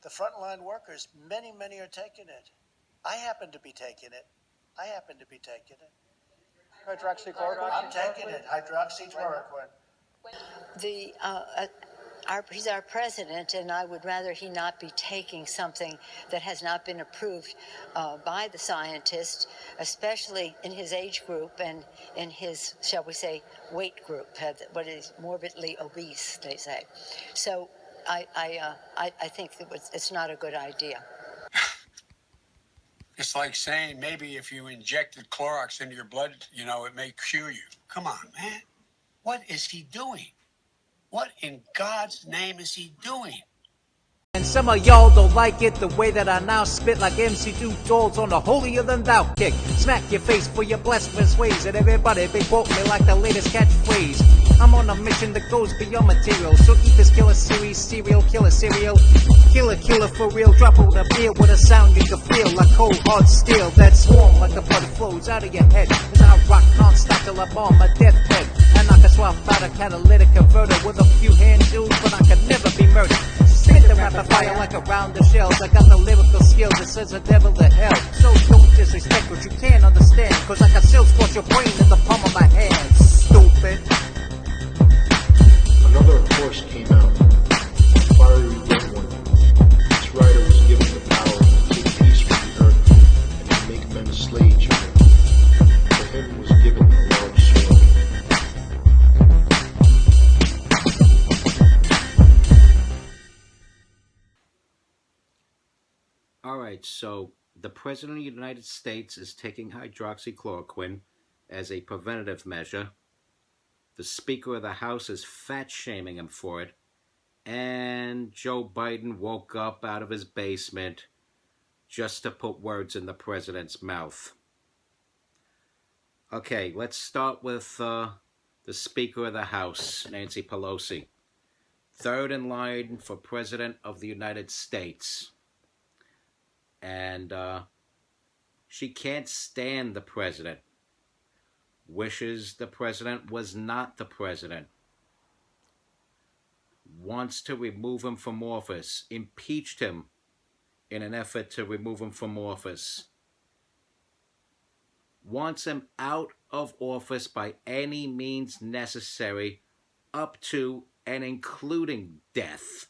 The frontline workers, many are taking it. I happen to be taking it. Hydroxychloroquine? I'm taking it, hydroxychloroquine. He's our president, and I would rather he not be taking something that has not been approved by the scientists, especially in his age group and in his, shall we say, weight group, what is morbidly obese, they say. So I think it's not a good idea. It's like saying maybe if you injected Clorox into your blood, it may cure you. Come on, man. What is he doing? What in God's name is he doing? And some of y'all don't like it the way that I now spit like MC2 dolls on the holier than thou kick. Smack your face for your blasphemous ways, and everybody they quote me like the latest catchphrase. I'm on a mission that goes beyond material, so eat this killer series, serial killer cereal. Killer for real, drop on a beer with a sound you can feel like cold hard steel. That swarm like the blood flows out of your head as I rock non-stop till I'm on my deathbed. And I can swap out a catalytic converter with a few hand tools, but I can never be murdered. Spit the rapid fire like around the shells. I got the lyrical skills that sends the devil to hell. So don't disrespect what you can't understand, cause I can still squash your brain in the palm of my hand. Stupid. Another horse came out, a fiery red one. Its rider was given the power to take peace from the earth and to make men slaves. To him was given a large sword. All right, so the President of the United States is taking hydroxychloroquine as a preventative measure. The Speaker of the House is fat-shaming him for it. And Joe Biden woke up out of his basement just to put words in the President's mouth. Okay, let's start with the Speaker of the House, Nancy Pelosi. Third in line for President of the United States. And she can't stand the President. Wishes the President was not the President. Wants to remove him from office. Impeached him in an effort to remove him from office. Wants him out of office by any means necessary, up to and including death.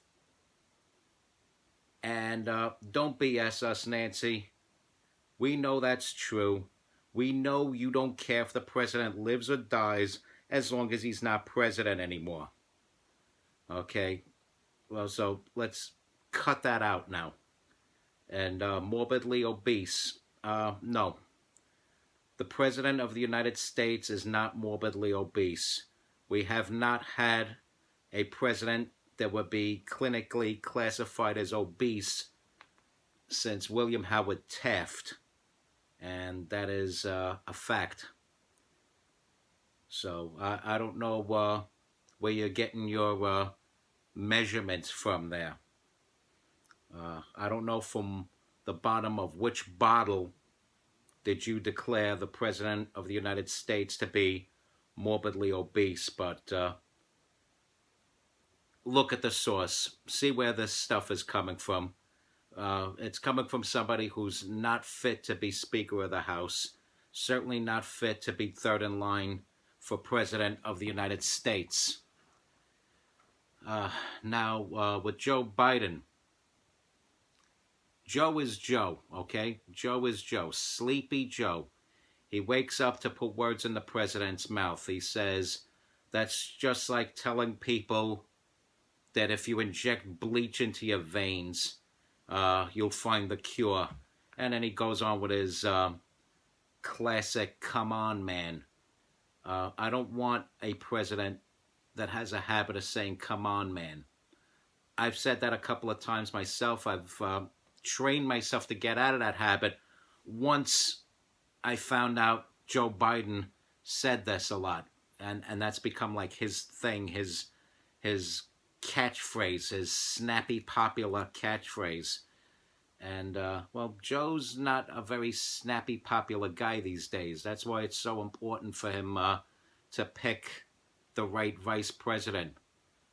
And don't BS us, Nancy. We know that's true. We know you don't care if the president lives or dies as long as he's not president anymore. Okay? Well, so let's cut that out now. And morbidly obese. No. The President of the United States is not morbidly obese. We have not had a president that would be clinically classified as obese since William Howard Taft. And that is a fact. So I don't know where you're getting your measurements from there. I don't know from the bottom of which bottle did you declare the President of the United States to be morbidly obese, but look at the source. See where this stuff is coming from. It's coming from somebody who's not fit to be Speaker of the House, certainly not fit to be third in line for President of the United States. Now, with Joe Biden, Joe is Joe, okay? Joe is Joe. Sleepy Joe. He wakes up to put words in the president's mouth. He says, that's just like telling people that if you inject bleach into your veins, you'll find the cure. And then he goes on with his classic, come on, man. I don't want a president that has a habit of saying, come on, man. I've said that a couple of times myself. I've trained myself to get out of that habit once I found out Joe Biden said this a lot. And that's become like his thing, his catchphrase, his snappy, popular catchphrase. And, well, Joe's not a very snappy, popular guy these days. That's why it's so important for him to pick the right vice president.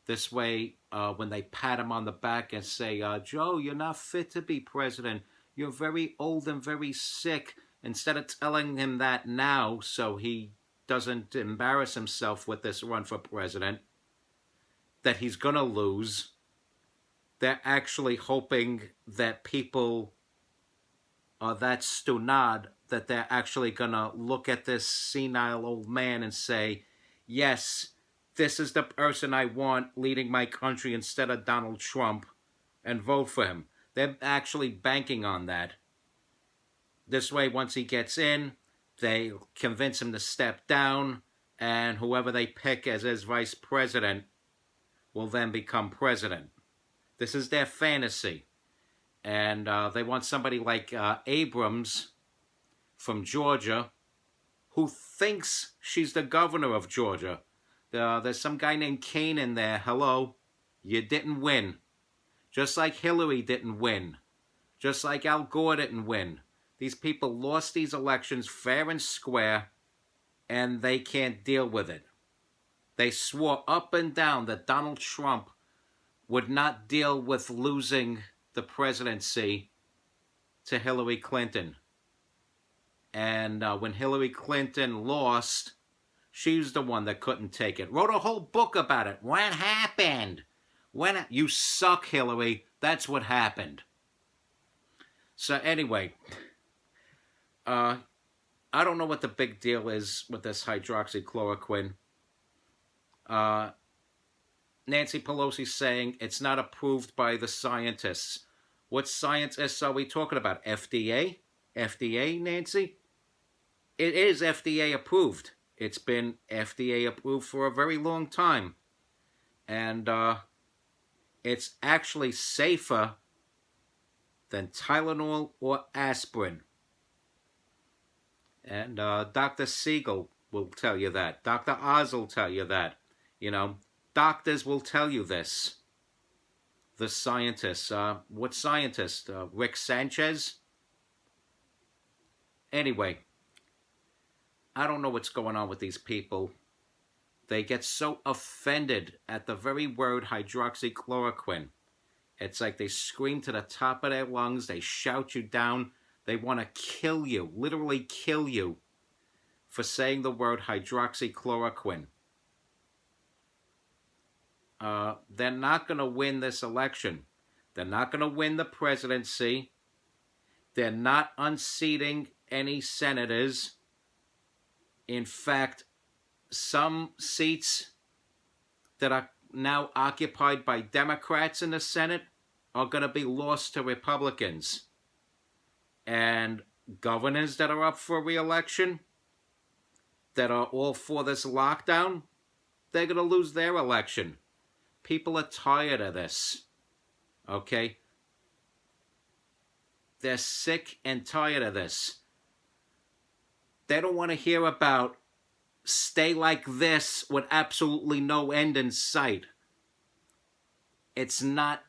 This way, when they pat him on the back and say, Joe, you're not fit to be president. You're very old and very sick. Instead of telling him that now so he doesn't embarrass himself with this run for president, that he's going to lose, they're actually hoping that people are that stunad that they're actually going to look at this senile old man and say, yes, this is the person I want leading my country instead of Donald Trump, and vote for him. They're actually banking on that. This way, once he gets in, they convince him to step down, and whoever they pick as his vice president will then become president. This is their fantasy. And they want somebody like Abrams from Georgia, who thinks she's the governor of Georgia. There's some guy named Kane in there. Hello, you didn't win. Just like Hillary didn't win. Just like Al Gore didn't win. These people lost these elections fair and square, and they can't deal with it. They swore up and down that Donald Trump would not deal with losing the presidency to Hillary Clinton. And when Hillary Clinton lost, she's the one that couldn't take it. Wrote a whole book about it. What happened? You suck, Hillary. That's what happened. So anyway, I don't know what the big deal is with this hydroxychloroquine. Nancy Pelosi's saying it's not approved by the scientists. What scientists are we talking about? FDA? FDA, Nancy? It is FDA approved. It's been FDA approved for a very long time. And it's actually safer than Tylenol or aspirin. And Dr. Siegel will tell you that. Dr. Oz will tell you that. You know, doctors will tell you this. The scientists. What scientist? Rick Sanchez? Anyway, I don't know what's going on with these people. They get so offended at the very word hydroxychloroquine. It's like they scream to the top of their lungs. They shout you down. They want to kill you, literally kill you, for saying the word hydroxychloroquine. They're not going to win this election. They're not going to win the presidency. They're not unseating any senators. In fact, some seats that are now occupied by Democrats in the Senate are going to be lost to Republicans. And governors that are up for re-election, that are all for this lockdown, they're going to lose their election. People are tired of this. Okay? They're sick and tired of this. They don't want to hear about stay like this with absolutely no end in sight. It's not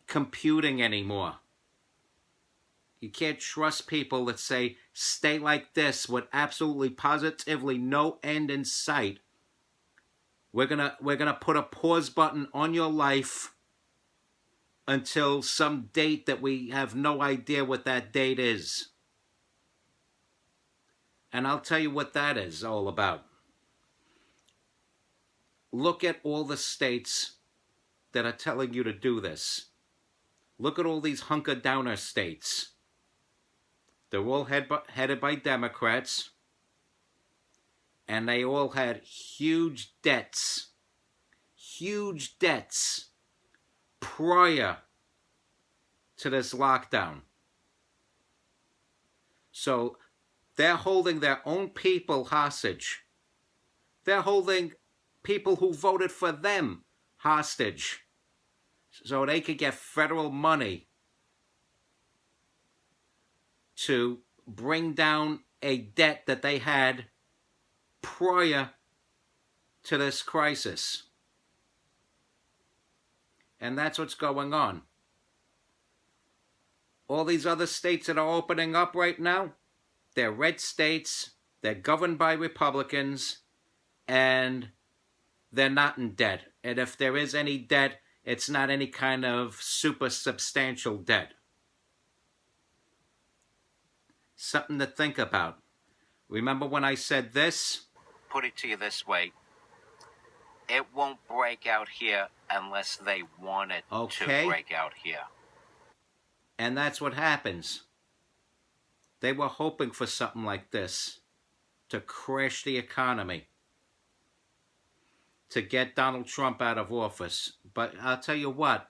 computing anymore. You can't trust people that say stay like this with absolutely positively no end in sight. We're gonna put a pause button on your life until some date that we have no idea what that date is. And I'll tell you what that is all about. Look at all the states that are telling you to do this. Look at all these hunker-downer states. They're all headed by Democrats. And they all had huge debts prior to this lockdown. So they're holding their own people hostage. They're holding people who voted for them hostage so they could get federal money to bring down a debt that they had prior to this crisis. And that's what's going on. All these other states that are opening up right now, they're red states, they're governed by Republicans, and they're not in debt. And if there is any debt, it's not any kind of super substantial debt. Something to think about. Remember when I said this? Put it to you this way. It won't break out here unless they want it to break out here. And that's what happens. They were hoping for something like this to crash the economy, to get Donald Trump out of office. But I'll tell you what,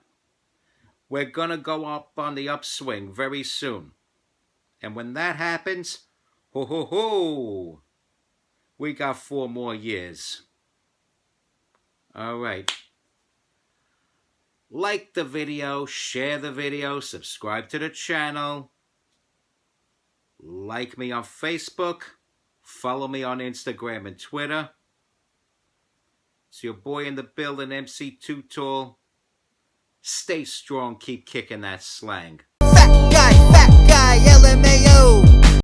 we're going to go up on the upswing very soon. And when that happens, ho ho ho, we got 4 more years. All right. Like the video, share the video, subscribe to the channel. Like me on Facebook. Follow me on Instagram and Twitter. It's your boy in the building, MC Too Tall. Stay strong, keep kicking that slang.